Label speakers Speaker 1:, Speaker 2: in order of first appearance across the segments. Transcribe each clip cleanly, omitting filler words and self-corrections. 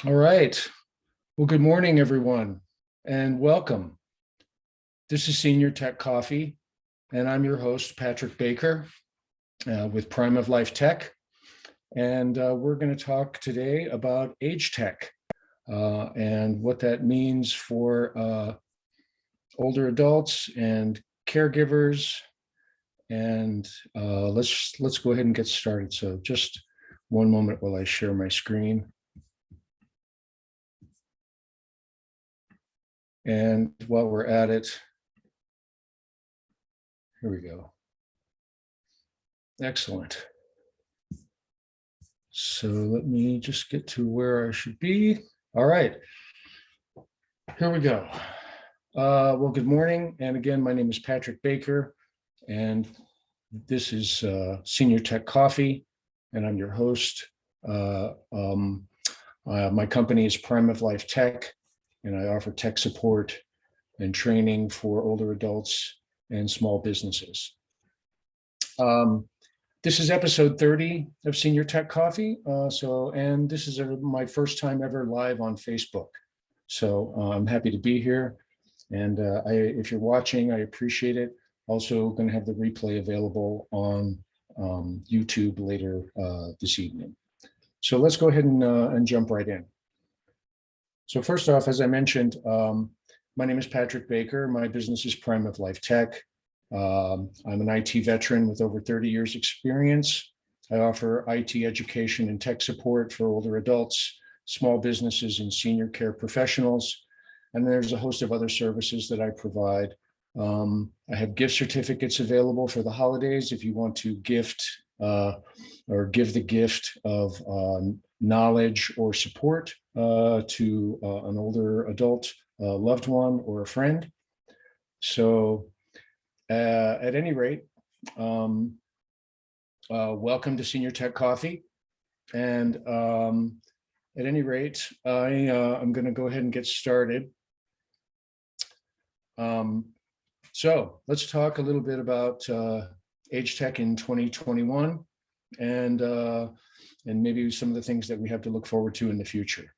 Speaker 1: All right. Well, good morning, everyone, and welcome. This is Senior Tech Coffee, and I'm your host, Patrick Baker, with Prime of Life Tech. And we're going to talk today about AgeTech and what that means for older adults and caregivers. And let's go ahead and get started. So just one moment while I share my screen. And while we're at it, here we go. Excellent. So let me just get to where I should be. All right, here we go. Well, good morning. And again, my name is Patrick Baker, and this is Senior Tech Coffee, and I'm your host. My company is Prime of Life Tech, and I offer tech support and training for older adults and small businesses. This is episode 30 of Senior Tech Coffee. And this is my first time ever live on Facebook. So I'm happy to be here. And if you're watching, I appreciate it. Also going to have the replay available on YouTube later this evening. So let's go ahead and jump right in. So first off, as I mentioned, my name is Patrick Baker. My business is Prime of Life Tech. I'm an IT veteran with over 30 years experience. I offer IT education and tech support for older adults, small businesses, and senior care professionals. And there's a host of other services that I provide. I have gift certificates available for the holidays if you want to gift or give the gift of knowledge or support to an older adult loved one or a friend. So at any rate, welcome to Senior Tech Coffee. And at any rate, I'm going to go ahead and get started. So let's talk a little bit about AgeTech in 2021 and maybe some of the things that we have to look forward to in the future.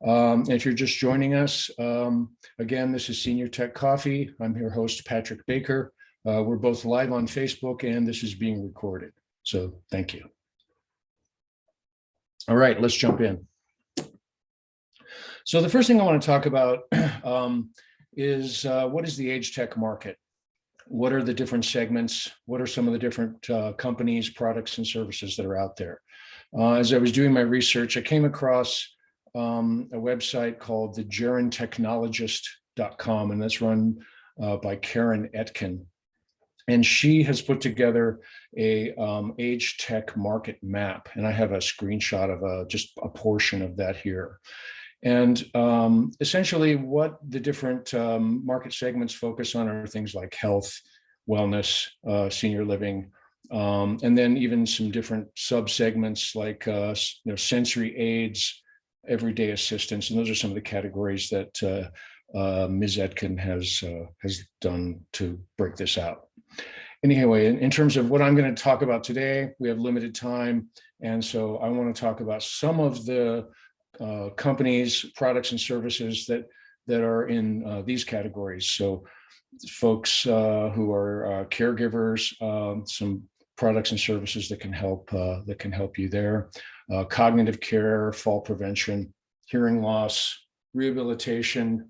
Speaker 1: If you're just joining us, again, this is Senior Tech Coffee. I'm your host, Patrick Baker. We're both live on Facebook and this is being recorded. So thank you. All right, let's jump in. So the first thing I want to talk about is what is the AgeTech market? What are the different segments? What are some of the different companies, products, and services that are out there? As I was doing my research, I came across a website called the gerontechnologist.com, and that's run by Karen Etkin. And she has put together a AgeTech market map. And I have a screenshot of just a portion of that here. And essentially what the different market segments focus on are things like health, wellness, senior living, and then even some different sub-segments like sensory aids, everyday assistance. And those are some of the categories that Ms. Etkin has done to break this out. Anyway, in terms of what I'm going to talk about today, we have limited time. And so I want to talk about some of the companies, products, and services that are in these categories. So folks who are caregivers, some products and services that can help you there. Cognitive care, fall prevention, hearing loss, rehabilitation,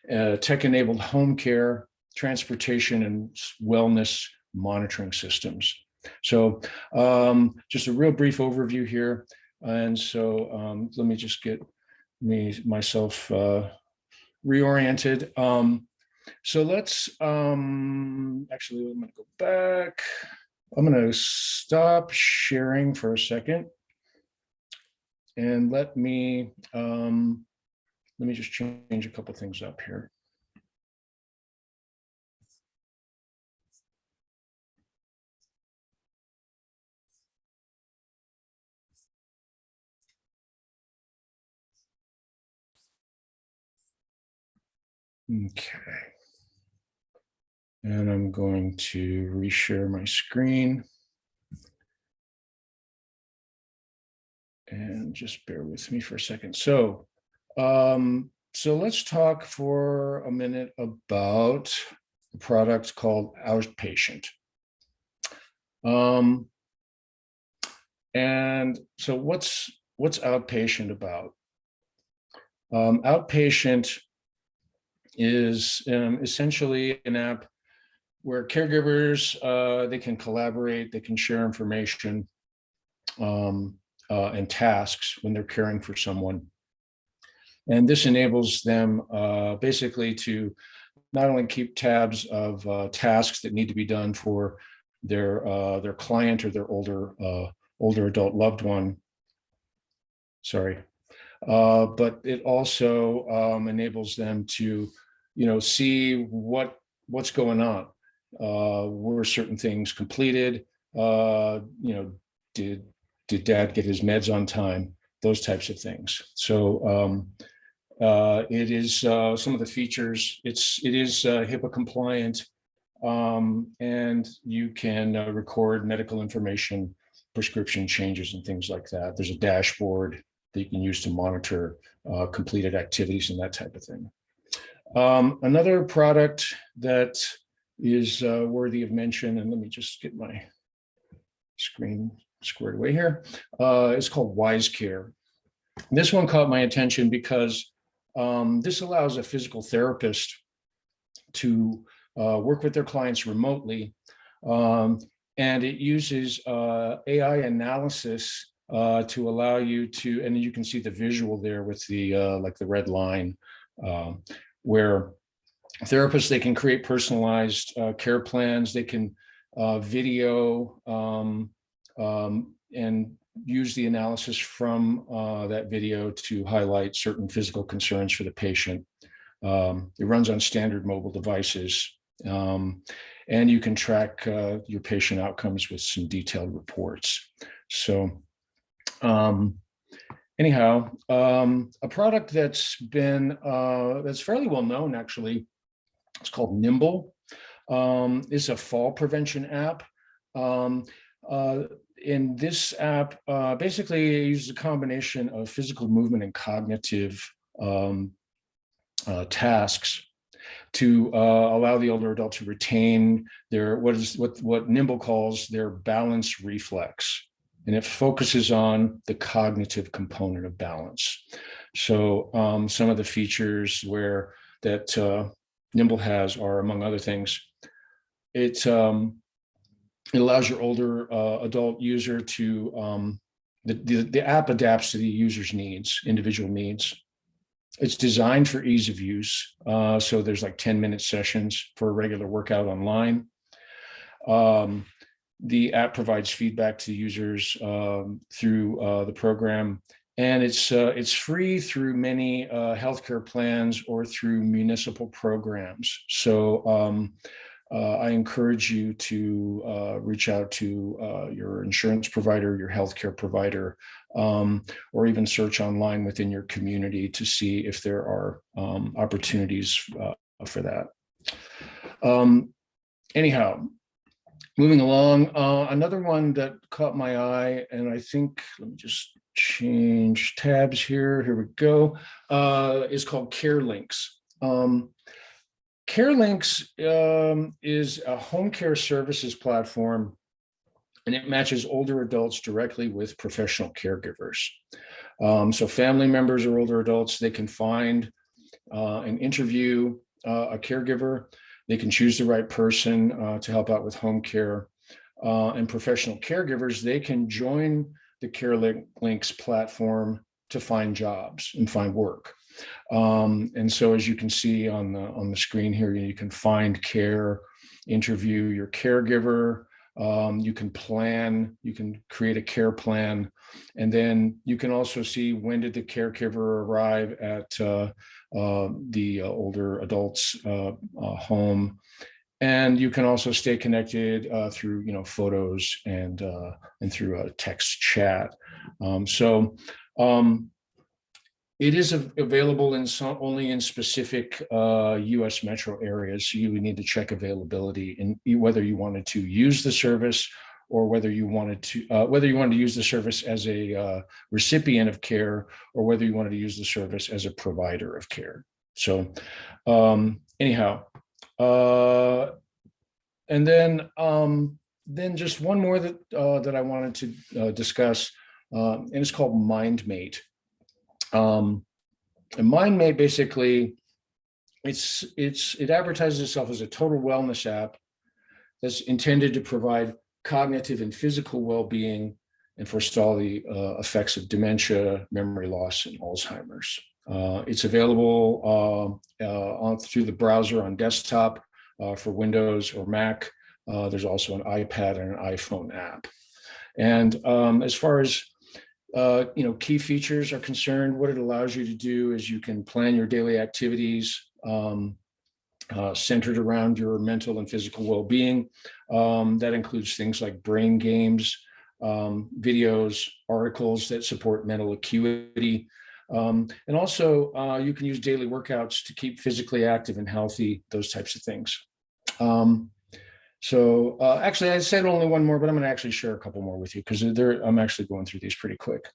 Speaker 1: tech-enabled home care, transportation, and wellness monitoring systems. So just a real brief overview here. And so let me just get myself reoriented. So let's actually, I'm going to go back. I'm going to stop sharing for a second. And let me just change a couple things up here. Okay. And I'm going to reshare my screen. And just bear with me for a second. So let's talk for a minute about a product called Outpatient. And so what's Outpatient about? Outpatient is essentially an app where caregivers, they can collaborate, they can share information and tasks when they're caring for someone. And this enables them basically to not only keep tabs of tasks that need to be done for their client or their older adult loved one. Sorry. But it also enables them to, see what's going on. Were certain things completed? Did dad get his meds on time? Those types of things. So it is some of the features. It is HIPAA compliant, and you can record medical information, prescription changes, and things like that. There's a dashboard that you can use to monitor completed activities and that type of thing. Another product that is worthy of mention, and let me just get my screen squared away here, is called WiseCare. This one caught my attention because this allows a physical therapist to work with their clients remotely, and it uses AI analysis to allow you to, and you can see the visual there with the like the red line, where therapists, they can create personalized care plans. They can video and use the analysis from that video to highlight certain physical concerns for the patient. It runs on standard mobile devices, and you can track your patient outcomes with some detailed reports. So anyhow, a product that's been that's fairly well known, actually, it's called Nimble. It's a fall prevention app. In this app, basically it uses a combination of physical movement and cognitive tasks to allow the older adult to retain their what Nimble calls their balance reflex, and it focuses on the cognitive component of balance. So some of the features that Nimble has are, among other things, it allows your older adult user to, the app adapts to the user's needs, individual needs. It's designed for ease of use. So there's like 10-minute sessions for a regular workout online. The app provides feedback to users through the program, and it's free through many healthcare plans or through municipal programs. So I encourage you to reach out to your insurance provider, your healthcare provider, or even search online within your community to see if there are opportunities for that. Anyhow, moving along, another one that caught my eye, and I think, let me just change tabs here. Here we go, is called CareLinks. CareLinks is a home care services platform, and it matches older adults directly with professional caregivers. So family members or older adults, they can find and interview a caregiver. They can choose the right person to help out with home care. And professional caregivers, they can join the CareLinks platform to find jobs and find work. And so, as you can see on the screen here, you can find care, interview your caregiver. You can create a care plan, and then you can also see when did the caregiver arrive at the older adult's home, and you can also stay connected through photos and through a text chat. It is available only in specific U.S. metro areas, so you would need to check availability and whether you wanted to use the service or whether you wanted to use the service as a recipient of care, or whether you wanted to use the service as a provider of care. So anyhow, and then just one more that I wanted to discuss, and it's called MindMate. And MindMate basically, it advertises itself as a total wellness app that's intended to provide cognitive and physical well-being and forestall the effects of dementia, memory loss, and Alzheimer's. It's available through the browser on desktop for Windows or Mac. There's also an iPad and an iPhone app. And as far as key features are concerned, what it allows you to do is you can plan your daily activities centered around your mental and physical well-being. That includes things like brain games, videos, articles that support mental acuity. And also you can use daily workouts to keep physically active and healthy, those types of things. So actually, I said only one more, but I'm going to actually share a couple more with you because I'm actually going through these pretty quick.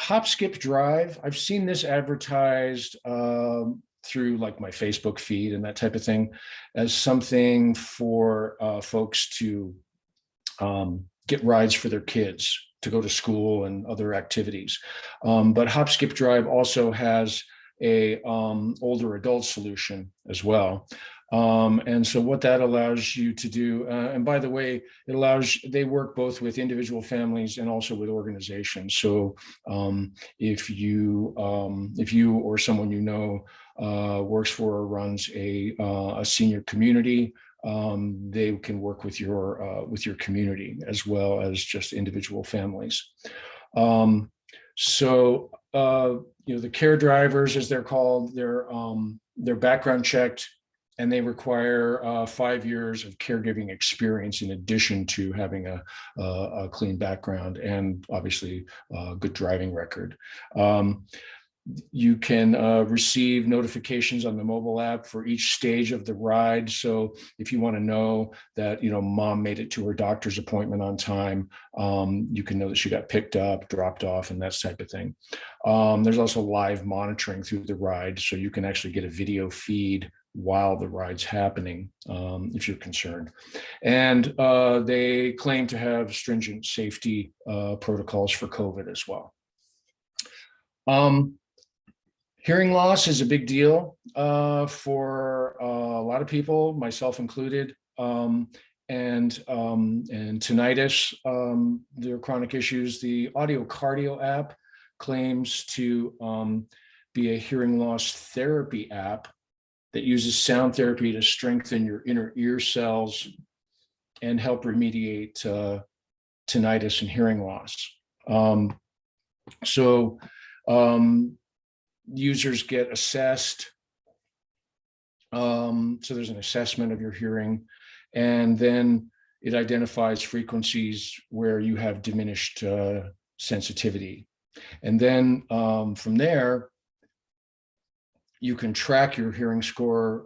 Speaker 1: Hop, Skip, Drive. I've seen this advertised through like my Facebook feed and that type of thing as something for folks to get rides for their kids to go to school and other activities. But Hop, Skip, Drive also has a older adult solution as well. And so what that allows you to do, and by the way, they work both with individual families and also with organizations. So if you or someone you know works for or runs a senior community, they can work with your community as well as just individual families. The care drivers, as they're called, they're background checked, and they require 5 years of caregiving experience in addition to having a clean background and obviously a good driving record. You can receive notifications on the mobile app for each stage of the ride. So if you want to know that, mom made it to her doctor's appointment on time, you can know that she got picked up, dropped off, and that type of thing. There's also live monitoring through the ride. So you can actually get a video feed while the ride's happening, if you're concerned. And they claim to have stringent safety protocols for COVID as well. Hearing loss is a big deal for a lot of people, myself included, and tinnitus, their chronic issues. The Audio Cardio app claims to be a hearing loss therapy app that uses sound therapy to strengthen your inner ear cells and help remediate tinnitus and hearing loss. Users get assessed. So there's an assessment of your hearing, and then it identifies frequencies where you have diminished sensitivity. And then from there, you can track your hearing score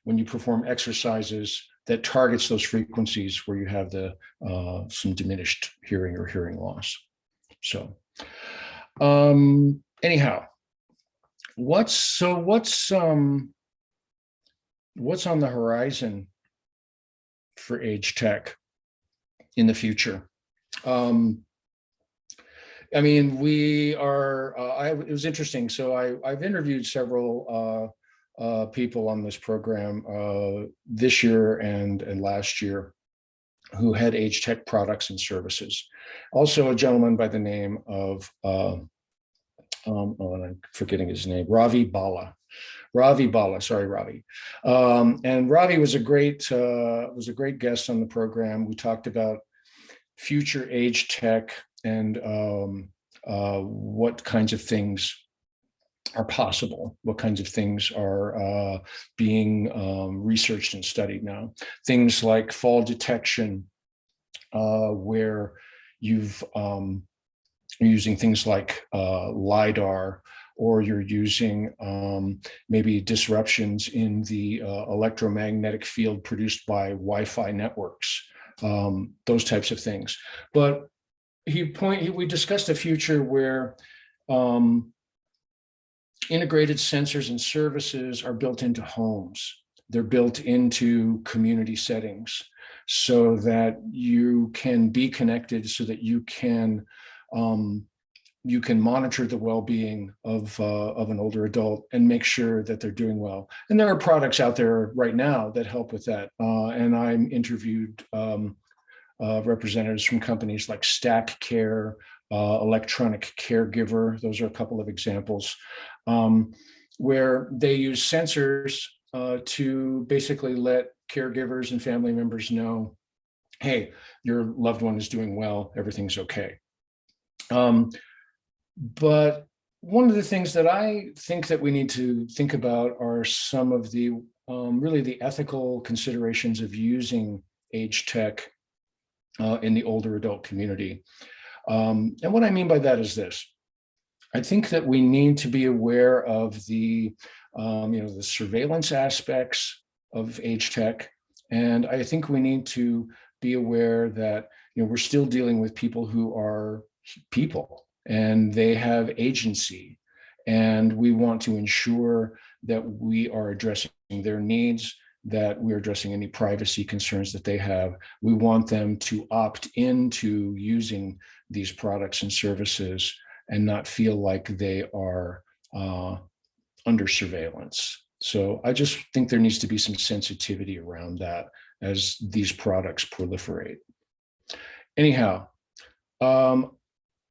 Speaker 1: when you perform exercises that targets those frequencies where you have some diminished hearing or hearing loss. So anyhow, what's on the horizon for AgeTech in the future? We are, it was interesting. So I've interviewed several people on this program this year and last year who had AgeTech products and services. Also a gentleman by the name of, and I'm forgetting his name, Ravi Bala. Sorry, Ravi. And Ravi was a great guest on the program. We talked about future AgeTech and what kinds of things are possible, what kinds of things are being researched and studied now. Things like fall detection, where you're using things like LiDAR or you're using maybe disruptions in the electromagnetic field produced by Wi-Fi networks, those types of things. But we discussed a future where integrated sensors and services are built into homes. They're built into community settings so that you can be connected, so that you can monitor the well-being of an older adult and make sure that they're doing well. And there are products out there right now that help with that. And I interviewed representatives from companies like StackCare, electronic caregiver. Those are a couple of examples where they use sensors to basically let caregivers and family members know, hey, your loved one is doing well, everything's okay. But one of the things that I think that we need to think about are some of the really the ethical considerations of using age tech in the older adult community. And what I mean by that is this. I think that we need to be aware of the, the surveillance aspects of age tech. And I think we need to be aware that, we're still dealing with people who are people and they have agency. And we want to ensure that we are addressing their needs, that we're addressing any privacy concerns that they have. We want them to opt into using these products and services and not feel like they are under surveillance. So I just think there needs to be some sensitivity around that as these products proliferate. Anyhow,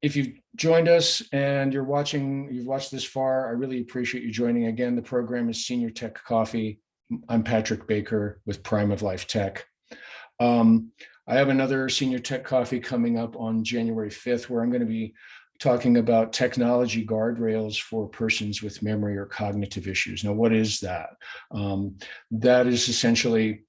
Speaker 1: if you've joined us and you've watched this far, I really appreciate you joining. Again, the program is Senior Tech Coffee. I'm Patrick Baker with Prime of Life Tech. I have another Senior Tech Coffee coming up on January 5th, where I'm going to be talking about technology guardrails for persons with memory or cognitive issues. Now, what is that? That is essentially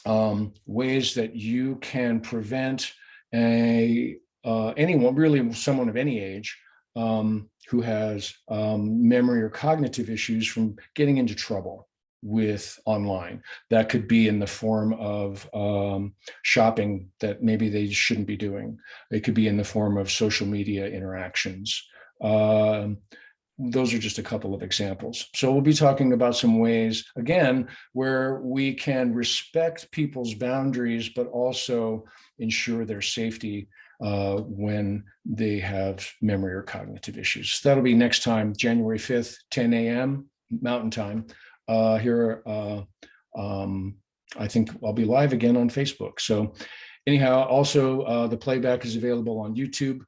Speaker 1: ways that you can prevent anyone, really someone of any age, who has memory or cognitive issues from getting into trouble with online. That could be in the form of shopping that maybe they shouldn't be doing. It could be in the form of social media interactions. Those are just a couple of examples. So we'll be talking about some ways, again, where we can respect people's boundaries, but also ensure their safety when they have memory or cognitive issues. So that'll be next time, January 5th, 10 a.m. Mountain Time. Here, I think I'll be live again on Facebook. So anyhow, also the playback is available on YouTube.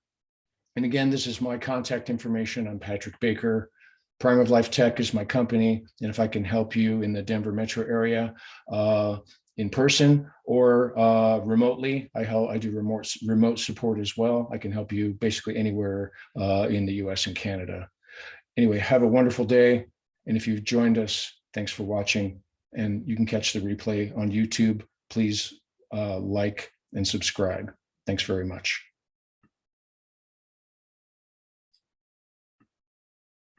Speaker 1: And again, this is my contact information. I'm Patrick Baker. Prime of Life Tech is my company. And if I can help you in the Denver metro area in person or remotely, I do remote support as well. I can help you basically anywhere in the US and Canada. Anyway, have a wonderful day. And if you've joined us, thanks for watching. And you can catch the replay on YouTube. Please like and subscribe. Thanks very much.